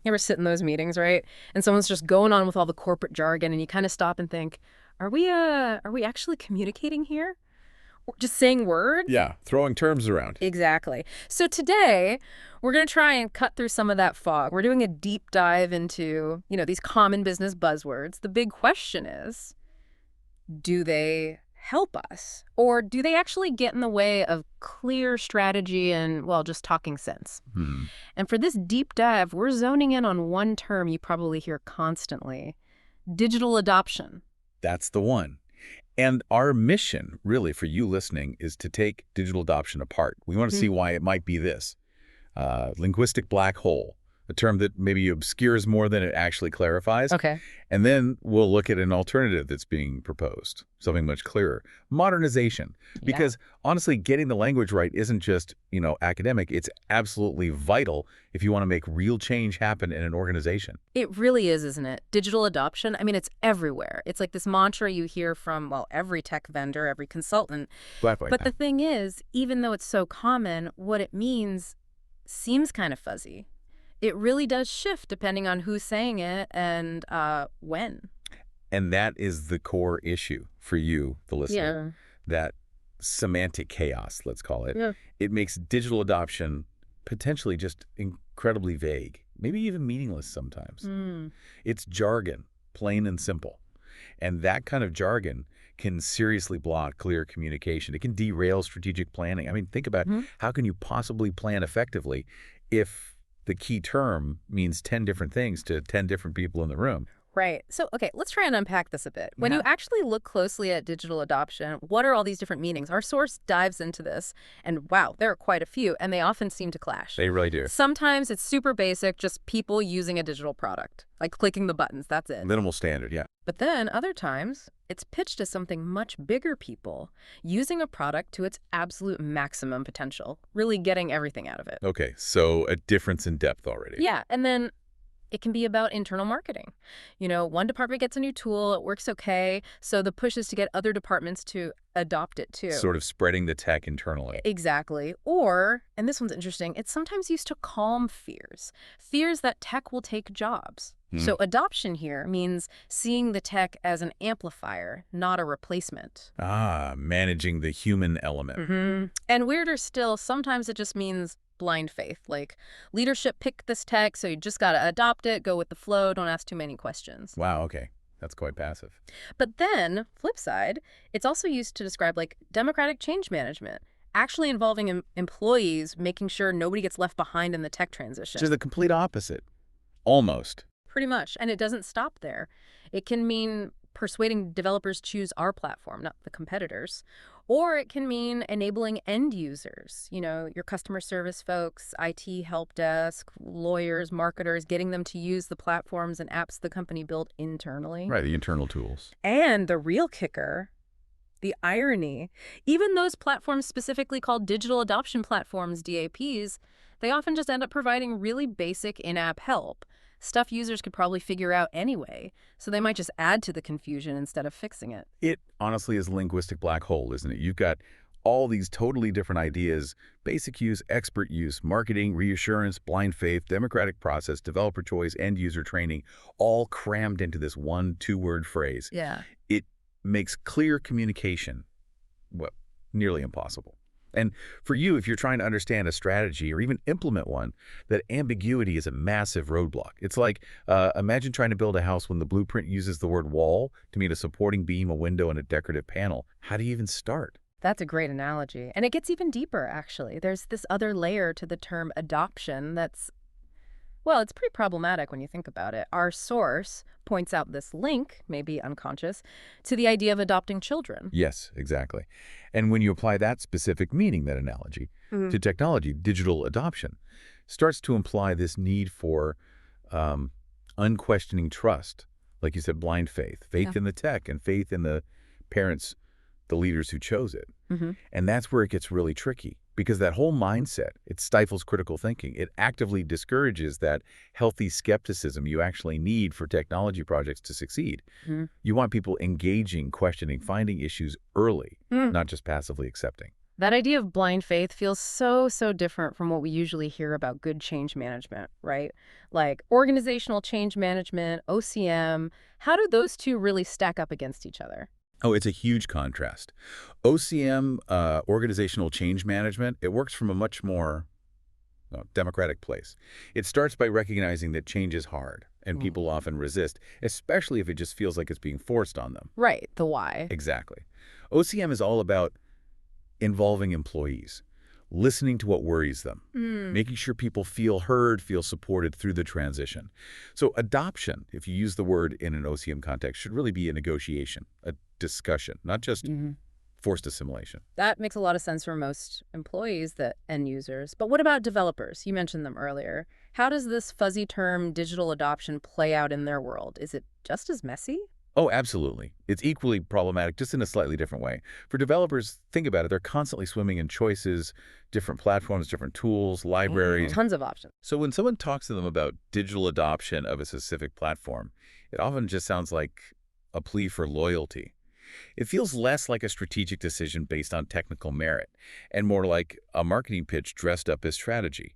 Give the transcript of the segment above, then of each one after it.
You ever sit in those meetings, right? And someone's just going on with all the corporate jargon, and you kind of stop and think, are we actually communicating here? Or just saying words? Yeah, throwing terms around. Exactly. So today, we're going to try and cut through some of that fog. We're doing a deep dive into, these common business buzzwords. The big question is, do they help us? Or do they actually get in the way of clear strategy and, well, just talking sense? And for this deep dive, we're zoning in on one term you probably hear constantly: digital adoption. That's the one. And our mission, really, for you listening, is to take digital adoption apart. We want to see why it might be this. Linguistic black hole, a term that maybe obscures more than it actually clarifies. Okay. And then we'll look at an alternative that's being proposed, something much clearer. Modernization. Because honestly, getting the language right isn't just, academic. It's absolutely vital if you want to make real change happen in an organization. It really is, isn't it? Digital adoption, it's everywhere. It's like this mantra you hear from, well, every tech vendor, every consultant. But the thing is, even though it's so common, what it means seems kind of fuzzy. It really does shift depending on who's saying it and when. And that is the core issue for you, the listener. That semantic chaos, let's call it. It makes digital adoption potentially just incredibly vague, maybe even meaningless sometimes. It's jargon, plain and simple. And that kind of jargon can seriously block clear communication. It can derail strategic planning. Think about how can you possibly plan effectively if the key term means 10 different things to 10 different people in the room. Right. So, okay, let's try and unpack this a bit. When you actually look closely at digital adoption, what are all these different meanings? Our source dives into this, and wow, there are quite a few, and they often seem to clash. They really do. Sometimes it's super basic, just people using a digital product, like clicking the buttons, that's it. Minimal standard, yeah. But then other times, it's pitched as something much bigger: people using a product to its absolute maximum potential, really getting everything out of it. Okay, so a difference in depth already. Yeah, and then it can be about internal marketing. One department gets a new tool, it works okay, so the push is to get other departments to adopt it too. Sort of spreading the tech internally. Exactly. Or, and this one's interesting, it's sometimes used to calm fears that tech will take jobs. So adoption here means seeing the tech as an amplifier, not a replacement. Managing the human element. And weirder still, sometimes it just means blind faith, like leadership picked this tech, so you just got to adopt it, go with the flow, don't ask too many questions. Wow, okay. That's quite passive. But then, flip side, it's also used to describe democratic change management, actually involving employees, making sure nobody gets left behind in the tech transition. Which is the complete opposite. Almost. Pretty much. And it doesn't stop there. It can mean persuading developers choose our platform, not the competitors. Or it can mean enabling end users, your customer service folks, IT help desk, lawyers, marketers, getting them to use the platforms and apps the company built internally. Right, the internal tools. And the real kicker, the irony, even those platforms specifically called digital adoption platforms, DAPs, they often just end up providing really basic in-app help. Stuff users could probably figure out anyway, so they might just add to the confusion instead of fixing it. It honestly is a linguistic black hole, isn't it? You've got all these totally different ideas: basic use, expert use, marketing, reassurance, blind faith, democratic process, developer choice, end user training, all crammed into this one two-word phrase. Yeah. It makes clear communication, nearly impossible. And for you, if you're trying to understand a strategy or even implement one, that ambiguity is a massive roadblock. It's like, imagine trying to build a house when the blueprint uses the word wall to mean a supporting beam, a window, and a decorative panel. How do you even start? That's a great analogy. And it gets even deeper, actually. There's this other layer to the term adoption that's, well, it's pretty problematic when you think about it. Our source points out this link, maybe unconscious, to the idea of adopting children. Yes, exactly. And when you apply that specific meaning, that analogy, to technology, digital adoption starts to imply this need for unquestioning trust. Like you said, blind faith in the tech and faith in the parents, the leaders who chose it. And that's where it gets really tricky. Because that whole mindset, it stifles critical thinking. It actively discourages that healthy skepticism you actually need for technology projects to succeed. You want people engaging, questioning, finding issues early, not just passively accepting. That idea of blind faith feels so different from what we usually hear about good change management, right? Like organizational change management, OCM. How do those two really stack up against each other? Oh, it's a huge contrast. OCM, Organizational Change Management, it works from a much more democratic place. It starts by recognizing that change is hard, and Mm. people often resist, especially if it just feels like it's being forced on them. Right, the why. Exactly. OCM is all about involving employees, listening to what worries them, Mm. making sure people feel heard, feel supported through the transition. So adoption, if you use the word in an OCM context, should really be a negotiation, a discussion, not just forced assimilation. That makes a lot of sense for most employees, the end users. But what about developers? You mentioned them earlier. How does this fuzzy term digital adoption play out in their world? Is it just as messy? Oh, absolutely. It's equally problematic, just in a slightly different way. For developers, think about it, they're constantly swimming in choices, different platforms, different tools, libraries. Tons of options. So when someone talks to them about digital adoption of a specific platform, it often just sounds like a plea for loyalty. It feels less like a strategic decision based on technical merit, and more like a marketing pitch dressed up as strategy.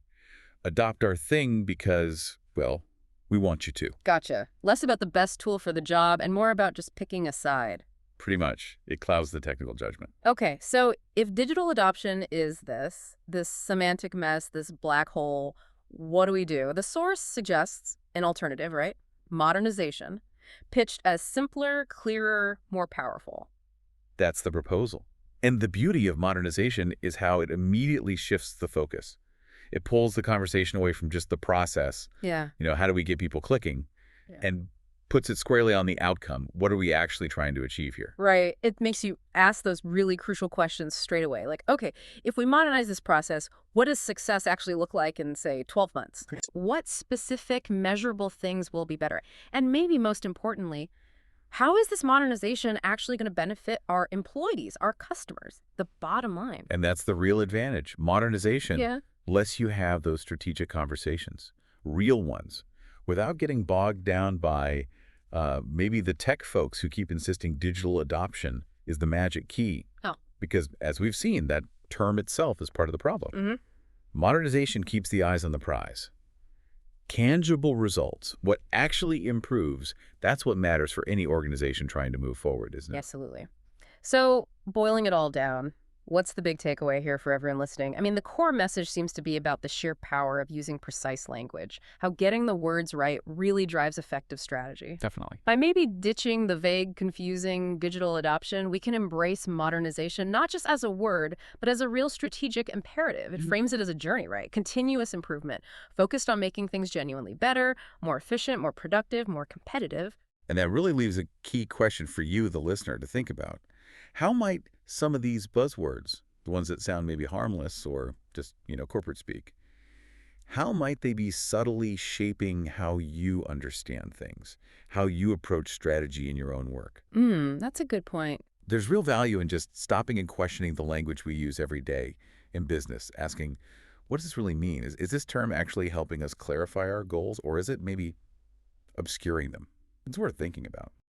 Adopt our thing because, well, we want you to. Gotcha. Less about the best tool for the job and more about just picking a side. Pretty much. It clouds the technical judgment. Okay, so if digital adoption is this semantic mess, this black hole, what do we do? The source suggests an alternative, right? Modernization, pitched as simpler, clearer, more powerful. That's the proposal. And the beauty of modernization is how it immediately shifts the focus. It pulls the conversation away from just the process, Yeah. how do we get people clicking, Yeah. and puts it squarely on the outcome. What are we actually trying to achieve here? Right. It makes you ask those really crucial questions straight away. Like, okay, if we modernize this process, what does success actually look like in, say, 12 months? What specific measurable things will be better? And maybe most importantly, how is this modernization actually going to benefit our employees, our customers, the bottom line? And that's the real advantage. Modernization Yeah. lets you have those strategic conversations, real ones, without getting bogged down by maybe the tech folks who keep insisting digital adoption is the magic key. Oh. Because as we've seen, that term itself is part of the problem. Mm-hmm. Modernization keeps the eyes on the prize. Tangible results, what actually improves, that's what matters for any organization trying to move forward, isn't it? Absolutely. So, boiling it all down, what's the big takeaway here for everyone listening? I mean, the core message seems to be about the sheer power of using precise language, how getting the words right really drives effective strategy. Definitely. By maybe ditching the vague, confusing digital adoption, we can embrace modernization not just as a word, but as a real strategic imperative. It frames it as a journey, right? Continuous improvement, focused on making things genuinely better, more efficient, more productive, more competitive. And that really leaves a key question for you, the listener, to think about. How might some of these buzzwords, the ones that sound maybe harmless or just, corporate speak, how might they be subtly shaping how you understand things, how you approach strategy in your own work? That's a good point. There's real value in just stopping and questioning the language we use every day in business, asking, what does this really mean? Is this term actually helping us clarify our goals, or is it maybe obscuring them? It's worth thinking about.